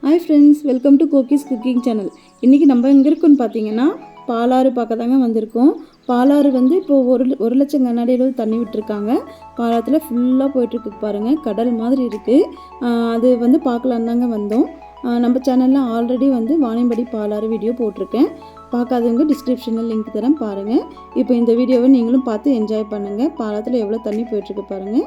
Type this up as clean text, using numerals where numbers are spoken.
Hi friends, welcome to Kokis cooking channel. இன்னைக்கு நம்ம எங்க இருக்கோம்னு பாத்தீங்கன்னா பாலாறு பார்க்க தாங்க வந்திருக்கோம். பாலாறு வந்து இப்போ 1 லட்சம் கண்ணாடி அளவு தண்ணி விட்டுருக்காங்க. பாலாத்துல ஃபுல்லா போயிட்டு இருக்கு பாருங்க. கடல் மாதிரி இருக்கு. அது வந்து பார்க்கலாம் தாங்க வந்தோம். நம்ம சேனல்ல ஆல்ரெடி வந்து வானியம்படி பாலாறு வீடியோ போட்டிருக்கேன். பார்க்காதவங்க டிஸ்கிரிப்ஷன்ல லிங்க் தரேன் பாருங்க. இப்போ இந்த வீடியோவை நீங்களும் பார்த்து என்ஜாய் பண்ணுங்க. பாலாத்துல எவ்வளவு தண்ணி போயிட்டு இருக்கு பாருங்க.